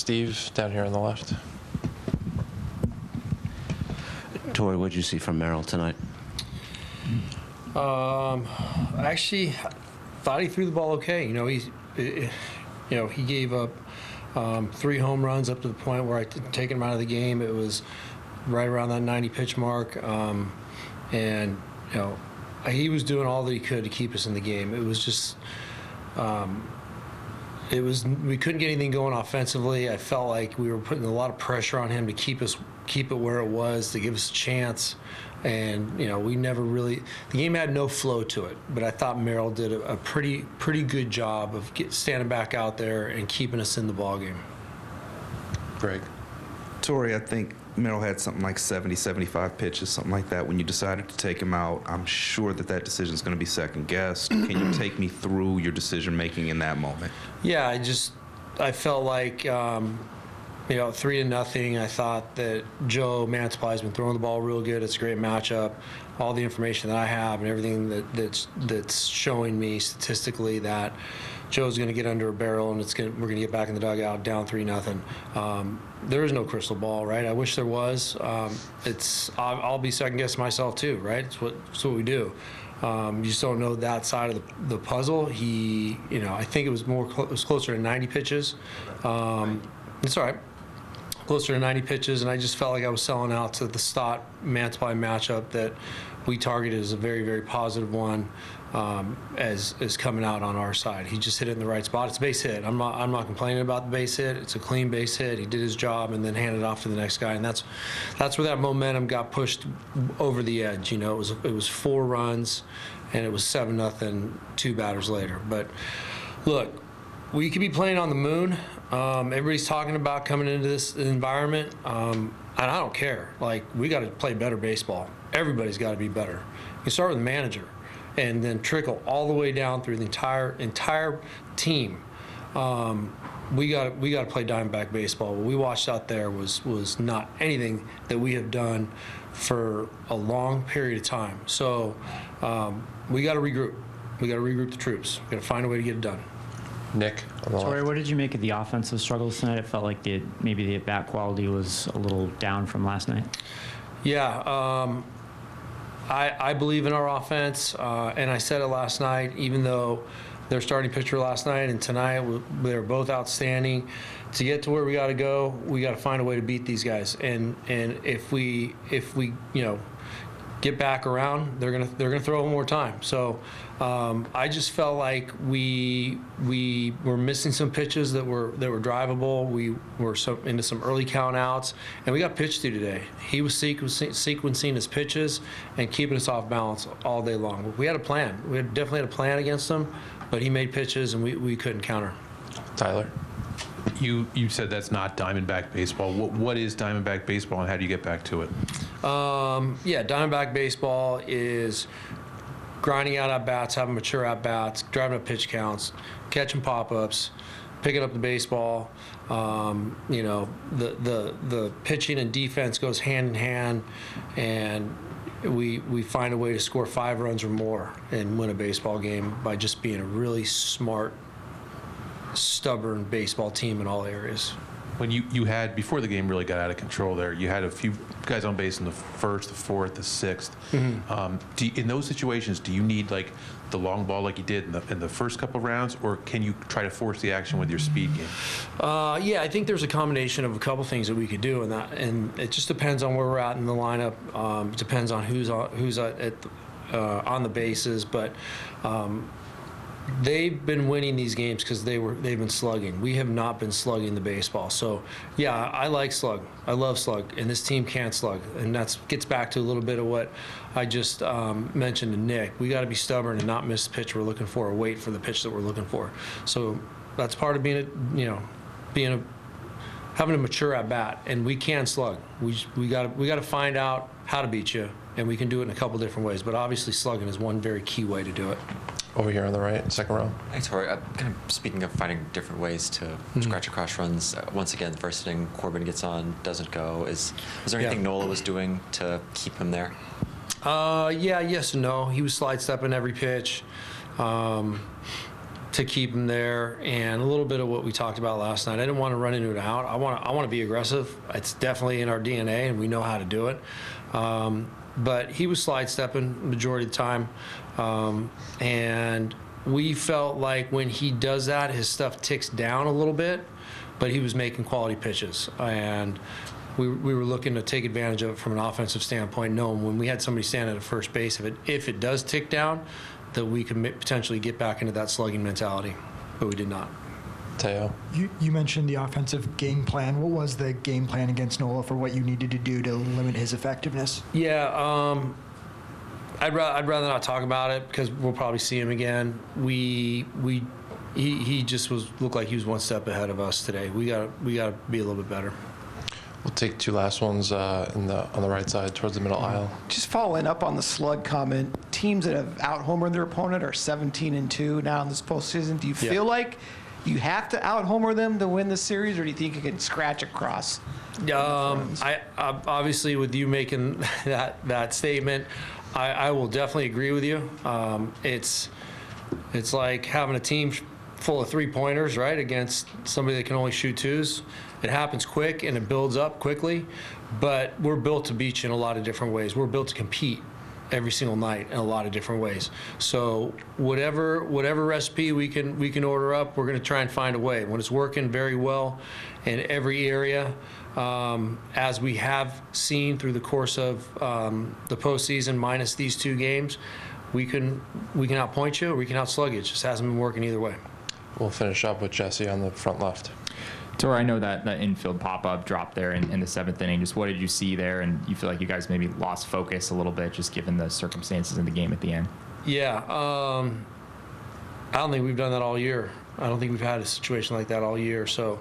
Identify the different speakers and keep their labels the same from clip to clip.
Speaker 1: Steve, down here on the left.
Speaker 2: Torey, what did you see from Merrill tonight?
Speaker 3: I actually thought he threw the ball okay. He gave up 3 home runs up to the point where I taken him out of the game. It was right around that 90 pitch mark, and he was doing all that he could to keep us in the game. It was just we couldn't get anything going offensively. I felt like we were putting a lot of pressure on him to keep it where it was, to give us a chance. And we never really, the game had no flow to it. But I thought Merrill did a pretty good job of standing back out there and keeping us in the ballgame.
Speaker 1: Greg.
Speaker 4: Torey, I think Merrill had something like 70, 75 pitches, something like that. When you decided to take him out, I'm sure that decision is going to be second-guessed. Can you take me through your decision-making in that moment?
Speaker 3: Yeah, I felt like, 3-0. I thought that Joe Mansupply has been throwing the ball real good. It's a great matchup. All the information that I have and everything that's showing me statistically that Joe's going to get under a barrel and we're going to get back in the dugout down 3-0. There is no crystal ball, right? I wish there was. I'll be second guessing myself too, right? It's what we do. You just don't know that side of the puzzle. I think it was closer to 90 pitches. It's all right. Closer to 90 pitches, and I just felt like I was selling out to the Stott Mansupply matchup that we targeted as a very, very positive one, as coming out on our side. He just hit it in the right spot. It's a base hit. I'm not complaining about the base hit. It's a clean base hit. He did his job and then handed it off to the next guy, and that's where that momentum got pushed over the edge. It was 4 runs, and it was 7-0 2 batters later. But look, we could be playing on the moon. Everybody's talking about coming into this environment, and I don't care. Like, we got to play better baseball. Everybody's got to be better. You start with the manager, and then trickle all the way down through the entire team. We got to play Diamondback baseball. What we watched out there was not anything that we have done for a long period of time. So we got to regroup. We got to regroup the troops. We got to find a way to get it done.
Speaker 1: Nick, on the
Speaker 5: Torey,
Speaker 1: left.
Speaker 5: what did you make of the offensive struggles tonight? It felt like maybe the at-bat quality was a little down from last night.
Speaker 3: Yeah, I believe in our offense, and I said it last night, even though their starting pitcher last night and tonight, they were both outstanding. To get to where we got to go, we got to find a way to beat these guys. And if we get back around, they're gonna throw one more time. So I just felt like we were missing some pitches that were drivable. We were into some early count outs, and we got pitched to today. He was sequencing his pitches and keeping us off balance all day long. We had a plan. We definitely had a plan against him, but he made pitches and we couldn't counter.
Speaker 1: Tyler.
Speaker 6: You said that's not Diamondback baseball. What is Diamondback baseball, and how do you get back to it?
Speaker 3: Diamondback baseball is grinding out at-bats, having mature at-bats, driving up pitch counts, catching pop-ups, picking up the baseball. The pitching and defense goes hand in hand, and we find a way to score 5 runs or more and win a baseball game by just being a really smart, stubborn baseball team in all areas.
Speaker 6: When you had, before the game really got out of control there, you had a few guys on base in the first, the fourth, the sixth. Mm-hmm. In those situations, do you need like the long ball like you did in the first couple of rounds, or can you try to force the action with your speed game?
Speaker 3: I think there's a combination of a couple things that we could do, and it just depends on where we're at in the lineup. Depends on who's on the bases, but. They've been winning these games because they've been slugging. We have not been slugging the baseball. So, yeah, I like slug. I love slug, and this team can't slug. And that gets back to a little bit of what I just mentioned to Nick. We got to be stubborn and not miss the pitch we're looking for or wait for the pitch that we're looking for. So that's part of having a mature at bat, and we can slug. We got to find out how to beat you, and we can do it in a couple different ways. But obviously, slugging is one very key way to do it.
Speaker 1: Over here on the right, second row.
Speaker 7: Thanks, Torey. Kind of speaking of finding different ways to scratch across runs, once again, the first inning, Corbin gets on, doesn't go. Was there anything Nola was doing to keep him there?
Speaker 3: Yes and no. He was slide stepping every pitch. To to keep him there, and a little bit of what we talked about last night. I didn't want to run into an out. I want to be aggressive. It's definitely in our DNA, and we know how to do it. But he was slide stepping majority of the time, and we felt like when he does that, his stuff ticks down a little bit, but he was making quality pitches, and we were looking to take advantage of it from an offensive standpoint, knowing when we had somebody stand at first base, if it does tick down, that we could potentially get back into that slugging mentality, but we did not.
Speaker 1: Teo.
Speaker 8: You mentioned the offensive game plan. What was the game plan against Nola for what you needed to do to limit his effectiveness?
Speaker 3: Yeah, I'd rather not talk about it because we'll probably see him again. He just looked like he was one step ahead of us today. We got to be a little bit better.
Speaker 1: We'll take two last ones on the right side towards the middle aisle.
Speaker 9: Just following up on the slug comment, teams that have out-homered their opponent are 17-2 now in this postseason. Do you feel like you have to out-homer them to win the series, or do you think you can scratch across?
Speaker 3: I obviously, with you making that statement, I will definitely agree with you. It's like having a team full of three-pointers, right, against somebody that can only shoot twos. It happens quick and it builds up quickly, but we're built to beat you in a lot of different ways. We're built to compete every single night in a lot of different ways. So whatever recipe we can order up, we're going to try and find a way. When it's working very well in every area, as we have seen through the course of the postseason, minus these two games, we can outpoint you or we can outslug you. It just hasn't been working either way.
Speaker 1: We'll finish up with Jesse on the front left.
Speaker 10: Torey, I know that infield pop-up dropped there in the seventh inning. Just what did you see there? And you feel like you guys maybe lost focus a little bit just given the circumstances in the game at the end?
Speaker 3: Yeah. I don't think we've done that all year. I don't think we've had a situation like that all year. So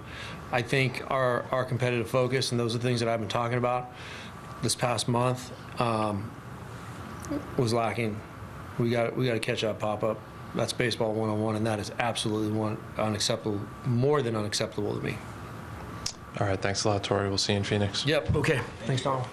Speaker 3: I think our competitive focus, and those are the things that I've been talking about this past month, was lacking. We got to catch that pop-up. That's baseball 101, and that is absolutely unacceptable, more than unacceptable to me.
Speaker 1: All right, thanks a lot, Torey. We'll see you in Phoenix.
Speaker 3: Yep. Okay. Thanks, Donald.